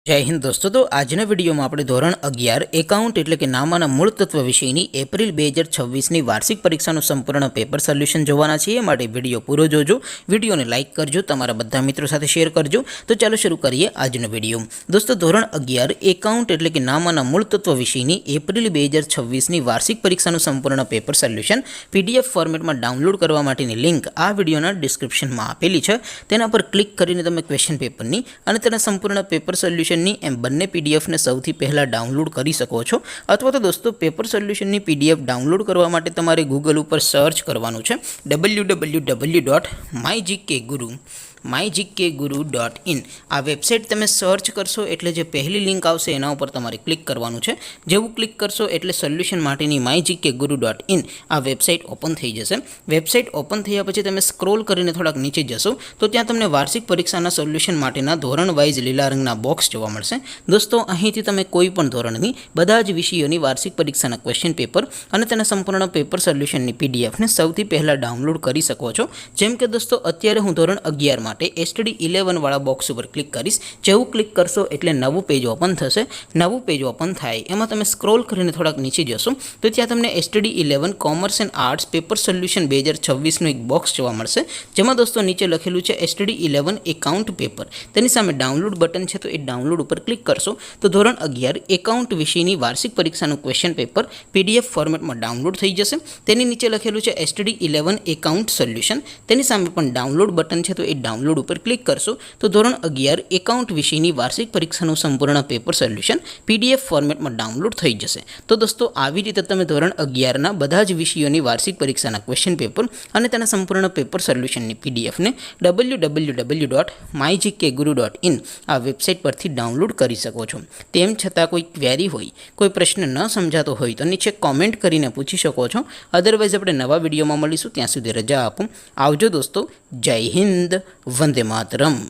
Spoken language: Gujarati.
જય હિન્દ દોસ્તો, તો આજના વિડીયોમાં આપણે ધોરણ 11 એકાઉન્ટ એટલે કે નામાના મૂળ તત્વ વિષયની એપ્રિલ 2026ની વાર્ષિક પરીક્ષાનું સંપૂર્ણ પેપર સોલ્યુશન જોવાના છીએ. માટે વિડીયો પૂરો જોજો, વિડીયોને લાઇક કરજો, તમારા બધા મિત્રો સાથે શેર કરજો. તો ચાલો શરૂ કરીએ આજનો વિડીયો. દોસ્તો, ધોરણ 11 એકાઉન્ટ એટલે કે નામાના મૂળ તત્વ વિષયની એપ્રિલ 2026ની વાર્ષિક પરીક્ષાનું સંપૂર્ણ પેપર સોલ્યુશન PDF ફોર્મેટમાં ડાઉનલોડ કરવા માટેની લિંક આ વિડીયોના ડિસ્ક્રિપ્શનમાં આપેલી છે. તેના પર ક્લિક કરીને તમે ક્વેશ્ચન પેપરની અને તેના સંપૂર્ણ પેપર સોલ્યુશન એમ બંને PDF ને સૌથી પહેલાં ડાઉનલોડ કરી શકો છો. અથવા તો દોસ્તો, પેપર સોલ્યુશનની PDF ડાઉનલોડ કરવા માટે તમારે ગૂગલ ઉપર સર્ચ કરવાનું છે www.mygkguru.in. આ વેબસાઇટ તમે સર્ચ કરશો એટલે જે પહેલી લિંક આવશે એના ઉપર તમારે ક્લિક કરવાનું છે. જેવું ક્લિક કરશો એટલે સોલ્યુશન માટેની mygkguru.in આ વેબસાઇટ ઓપન થઈ જશે. વેબસાઇટ ઓપન થયા પછી તમે સ્ક્રોલ કરીને થોડાક નીચે જશો તો ત્યાં તમને વાર્ષિક પરીક્ષાના સોલ્યુશન માટેના ધોરણ વાઇઝ લીલા રંગના બોક્સ જોવા મળશે. દોસ્તો, અહીંથી તમે કોઈ પણ ધોરણની બધા જ વિષયોની વાર્ષિક પરીક્ષાના ક્વેશ્ચન પેપર અને તેના સંપૂર્ણ પેપર સોલ્યુશનની PDF ને સૌથી પહેલાં ડાઉનલોડ કરી શકો છો. જેમ કે દોસ્તો, અત્યારે હું ધોરણ 11 માટે STD11 વાળા બોક્સ ઉપર ક્લિક કરીશ. જેવું ક્લિક કરશો એટલે નવું પેજ ઓપન થશે. નવું પેજ ઓપન થાય એમાં તમે સ્ક્રોલ કરીને થોડાક નીચે જશો તો ત્યાં તમને STD11 commerce and arts paper solution 2026નું એક બોક્સ જોવા મળશે. જેમાં દોસ્તો નીચે લખેલું છે STD11 એકાઉન્ટ પેપર. તેની સામે ડાઉનલોડ બટન છે, તો એ ડાઉનલોડ ઉપર ક્લિક કરશો તો ધોરણ 11 એકાઉન્ટ વિષયની વાર્ષિક પરીક્ષાનું ક્વેશ્ચન પેપર PDF ફોર્મેટમાં ડાઉનલોડ થઈ જશે. તેની નીચે લખેલું છે STD11 એકાઉન્ટ સોલ્યુશન. તેની સામે પણ ડાઉનલોડ બટન છે, તો એ ડાઉનલોડ ઉપર ક્લિક કરશો તો ધોરણ 11 એકાઉન્ટ વિષયની વાર્ષિક પરીક્ષાનું સંપૂર્ણ પેપર સોલ્યુશન PDF ફોર્મેટમાં ડાઉનલોડ થઈ જશે. તો દોસ્તો, આવી રીતે તમે ધોરણ 11ના બધા જ વિષયોની વાર્ષિક પરીક્ષાના ક્વેશ્ચન પેપર અને તેના સંપૂર્ણ પેપર સોલ્યુશનની PDF ને www.mygkguru.in આ વેબસાઇટ પરથી ડાઉનલોડ કરી શકો છો. તેમ છતાં કોઈ ક્વેરી હોય, કોઈ પ્રશ્ન ન સમજાતો હોય તો નીચે કોમેન્ટ કરીને પૂછી શકો છો. અદરવાઇઝ આપણે નવા વિડીયોમાં મળીશું. ત્યાં સુધી રજા આપો. આવજો દોસ્તો. જય હિન્દ. વંદે માતરમ.